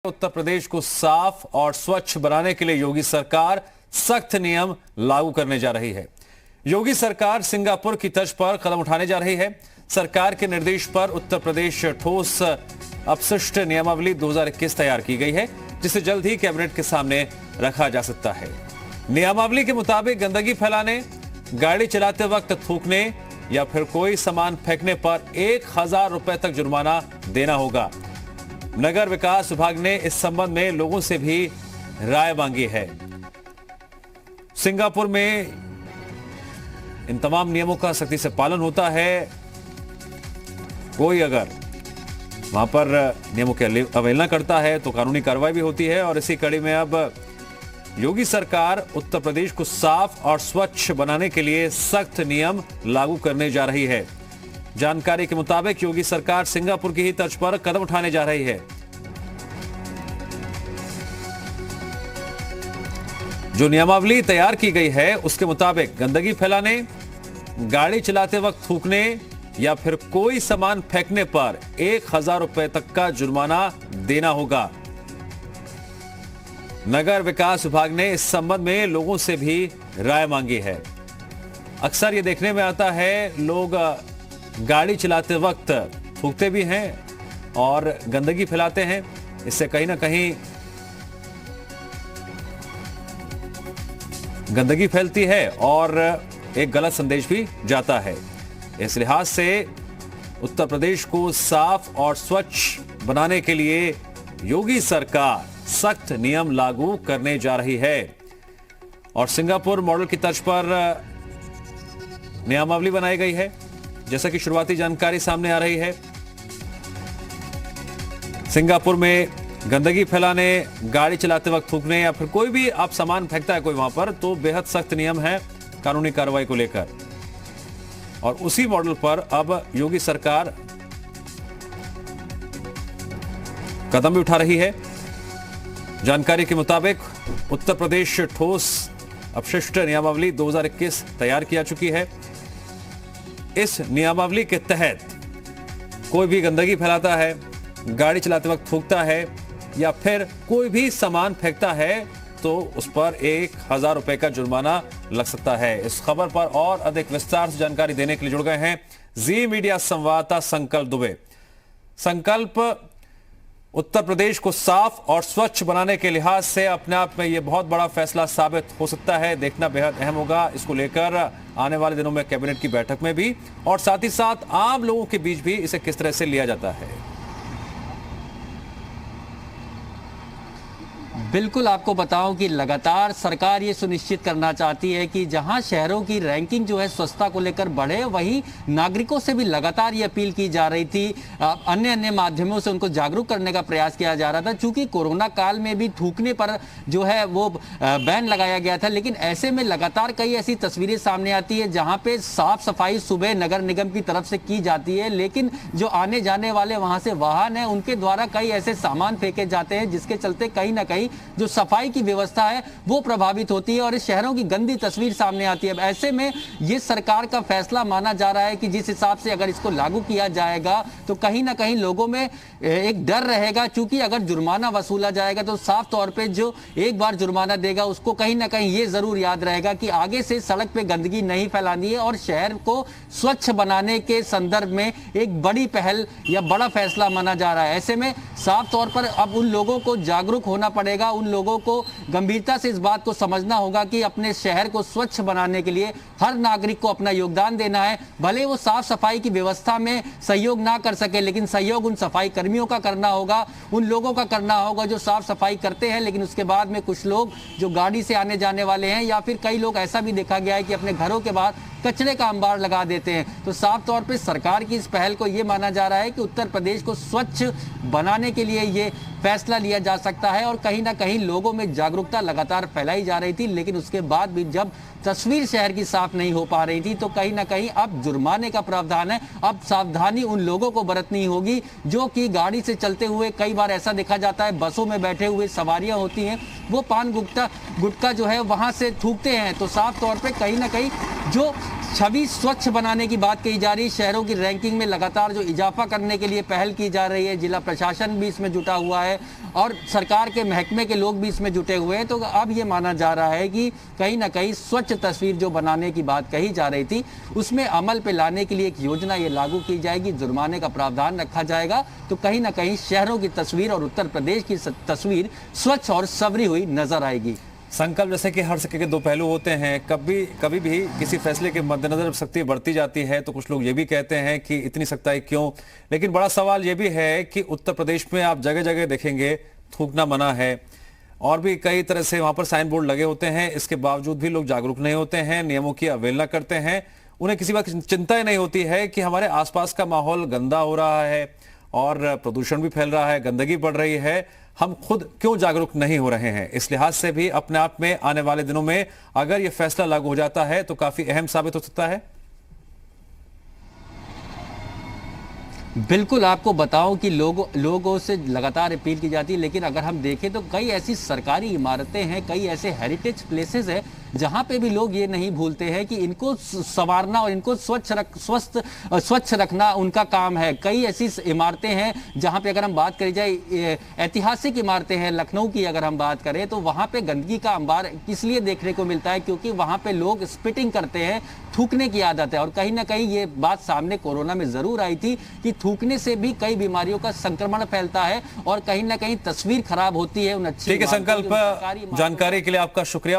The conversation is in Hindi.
उत्तर प्रदेश को साफ और स्वच्छ बनाने के लिए योगी सरकार सख्त नियम लागू करने जा रही है। योगी सरकार सिंगापुर की तर्ज पर कदम उठाने जा रही है। सरकार के निर्देश पर उत्तर प्रदेश ठोस अपशिष्ट नियमावली 2021 तैयार की गई है, जिसे जल्द ही कैबिनेट के सामने रखा जा सकता है। नियमावली के मुताबिक गंदगी फैलाने, गाड़ी चलाते वक्त थूकने या फिर कोई सामान फेंकने पर 1000 रुपए तक जुर्माना देना होगा। नगर विकास विभाग ने इस संबंध में लोगों से भी राय मांगी है। सिंगापुर में इन तमाम नियमों का सख्ती से पालन होता है। कोई अगर वहां पर नियमों की अवहेलना करता है तो कानूनी कार्रवाई भी होती है। और इसी कड़ी में अब योगी सरकार उत्तर प्रदेश को साफ और स्वच्छ बनाने के लिए सख्त नियम लागू करने जा रही है। जानकारी के मुताबिक योगी सरकार सिंगापुर की ही तर्ज पर कदम उठाने जा रही है। जो नियमावली तैयार की गई है उसके मुताबिक गंदगी फैलाने, गाड़ी चलाते वक्त थूकने या फिर कोई सामान फेंकने पर 1000 रुपए तक का जुर्माना देना होगा। नगर विकास विभाग ने इस संबंध में लोगों से भी राय मांगी है। अक्सर ये देखने में आता है, लोग गाड़ी चलाते वक्त थूकते भी हैं और गंदगी फैलाते हैं। इससे कहीं ना कहीं गंदगी फैलती है और एक गलत संदेश भी जाता है। इस लिहाज से उत्तर प्रदेश को साफ और स्वच्छ बनाने के लिए योगी सरकार सख्त नियम लागू करने जा रही है। और सिंगापुर मॉडल की तर्ज पर नियमावली बनाई गई है, जैसा कि शुरुआती जानकारी सामने आ रही है। सिंगापुर में गंदगी फैलाने, गाड़ी चलाते वक्त थूकने या फिर कोई भी आप सामान फेंकता है कोई वहां पर, तो बेहद सख्त नियम है कानूनी कार्रवाई को लेकर। और उसी मॉडल पर अब योगी सरकार कदम भी उठा रही है। जानकारी के मुताबिक उत्तर प्रदेश ठोस अपशिष्ट नियमावली 2021 तैयार किया चुकी है। इस नियमावली के तहत कोई भी गंदगी फैलाता है, गाड़ी चलाते वक्त थूकता है या फिर कोई भी सामान फेंकता है तो उस पर 1000 रुपए का जुर्माना लग सकता है। इस खबर पर और अधिक विस्तार से जानकारी देने के लिए जुड़ गए हैं जी मीडिया संवाददाता संकल्प दुबे। संकल्प, उत्तर प्रदेश को साफ और स्वच्छ बनाने के लिहाज से अपने आप में यह बहुत बड़ा फैसला साबित हो सकता है। देखना बेहद अहम होगा इसको लेकर आने वाले दिनों में कैबिनेट की बैठक में भी, और साथ ही साथ आम लोगों के बीच भी इसे किस तरह से लिया जाता है। बिल्कुल, आपको बताऊं कि लगातार सरकार ये सुनिश्चित करना चाहती है कि जहां शहरों की रैंकिंग जो है स्वच्छता को लेकर बढ़े, वहीं नागरिकों से भी लगातार ये अपील की जा रही थी। अन्य माध्यमों से उनको जागरूक करने का प्रयास किया जा रहा था। चूंकि कोरोना काल में भी थूकने पर जो है वो बैन लगाया गया था, लेकिन ऐसे में लगातार कई ऐसी तस्वीरें सामने आती है जहां पे साफ सफाई सुबह नगर निगम की तरफ से की जाती है, लेकिन जो आने जाने वाले वहां से वाहन है उनके द्वारा कई ऐसे सामान फेंके जाते हैं, जिसके चलते कहीं ना कहीं जो सफाई की व्यवस्था है वो प्रभावित होती है और इस शहरों की गंदी तस्वीर सामने आती है। अब ऐसे में ये सरकार का फैसला माना जा रहा है कि जिस हिसाब से अगर इसको लागू किया जाएगा तो कहीं ना कहीं लोगों में एक डर रहेगा। चूंकि अगर जुर्माना वसूला जाएगा तो साफ तौर पे जो एक बार जुर्माना देगा उसको कहीं ना कहीं ये जरूर याद रहेगा कि आगे से सड़क पे गंदगी नहीं फैलानी है। और शहर को स्वच्छ बनाने के संदर्भ में एक बड़ी पहल या बड़ा फैसला माना जा रहा है। ऐसे में साफ तौर पर अब उन लोगों को जागरूक होना पड़ेगा, उन लोगों को गंभीरता से इस बात को समझना होगा कि अपने शहर को स्वच्छ बनाने के लिए हर नागरिक को अपना योगदान देना है। भले वो साफ सफाई की व्यवस्था में सहयोग ना कर सके, लेकिन सहयोग उन सफाई कर्मियों का करना होगा, उन लोगों का करना होगा जो साफ सफाई करते हैं, लेकिन उसके बाद में कुछ लोग जो गाड़ी से आने जाने वाले हैं, या फिर कई लोग ऐसा भी देखा गया है कि अपने घरों के बाहर कचरे का अंबार लगा देते हैं। तो साफ तौर पे सरकार की इस पहल को यह माना जा रहा है कि उत्तर प्रदेश को स्वच्छ बनाने के लिए ये फैसला लिया जा सकता है। और कहीं ना कहीं लोगों में जागरूकता लगातार फैलाई जा रही थी, लेकिन उसके बाद भी जब तस्वीर शहर की साफ नहीं हो पा रही थी तो कहीं ना कहीं अब जुर्माने का प्रावधान है। अब सावधानी उन लोगों को बरतनी होगी जो कि गाड़ी से चलते हुए, कई बार ऐसा देखा जाता है बसों में बैठे हुए सवारियां होती हैं, वो पान गुटखा जो है वहां से थूकते हैं। तो साफ तौर पे कहीं ना कहीं जो छवि स्वच्छ बनाने की बात कही जा रही है। शहरों की रैंकिंग में लगातार जो इजाफा करने के लिए पहल की जा रही है, जिला प्रशासन भी इसमें जुटा हुआ है और सरकार के महकमे के लोग भी इसमें जुटे हुए हैं। तो अब ये माना जा रहा है कि कहीं ना कहीं स्वच्छ तस्वीर जो बनाने की बात कही जा रही थी, उसमें अमल पे लाने के लिए एक योजना ये लागू की जाएगी, जुर्माने का प्रावधान रखा जाएगा। तो कहीं ना कहीं शहरों की तस्वीर और उत्तर प्रदेश की तस्वीर स्वच्छ और संवरी हुई नजर आएगी। संकल्प जैसे कि हर सिक्के के दो पहलू होते हैं। कभी भी किसी फैसले के मद्देनजर सख्ती बढ़ती जाती है तो कुछ लोग ये भी कहते हैं कि इतनी सख्ताई क्यों। लेकिन बड़ा सवाल ये भी है कि उत्तर प्रदेश में आप जगह जगह देखेंगे थूकना मना है और भी कई तरह से वहां पर साइन बोर्ड लगे होते हैं। इसके बावजूद भी लोग जागरूक नहीं होते हैं, नियमों की अवहेलना करते हैं। उन्हें किसी बात की चिंता ही नहीं होती है कि हमारे आसपास का माहौल गंदा हो रहा है और प्रदूषण भी फैल रहा है, गंदगी बढ़ रही है। हम खुद क्यों जागरूक नहीं हो रहे हैं? इस लिहाज से भी अपने आप में आने वाले दिनों में अगर यह फैसला लागू हो जाता है तो काफी अहम साबित हो सकता है। बिल्कुल, आपको बताऊं कि लोगों से लगातार अपील की जाती है, लेकिन अगर हम देखें तो कई ऐसी सरकारी इमारतें हैं, कई ऐसे हेरिटेज प्लेसेस हैं जहां पे भी लोग ये नहीं भूलते हैं कि इनको संवारना और इनको स्वच्छ रखना उनका काम है। कई ऐसी इमारतें हैं जहां पे अगर हम बात करी जाए, ऐतिहासिक इमारतें हैं, लखनऊ की अगर हम बात करें तो वहां पे गंदगी का अंबार इसलिए देखने को मिलता है क्योंकि वहां पे लोग स्पिटिंग करते हैं, थूकने की आदत है। और कहीं ना कहीं ये बात सामने कोरोना में जरूर आई थी कि थूकने से भी कई बीमारियों का संक्रमण फैलता है और कहीं ना कहीं तस्वीर खराब होती है उन अच्छी। ठीक है संकल्प, जानकारी के लिए आपका शुक्रिया।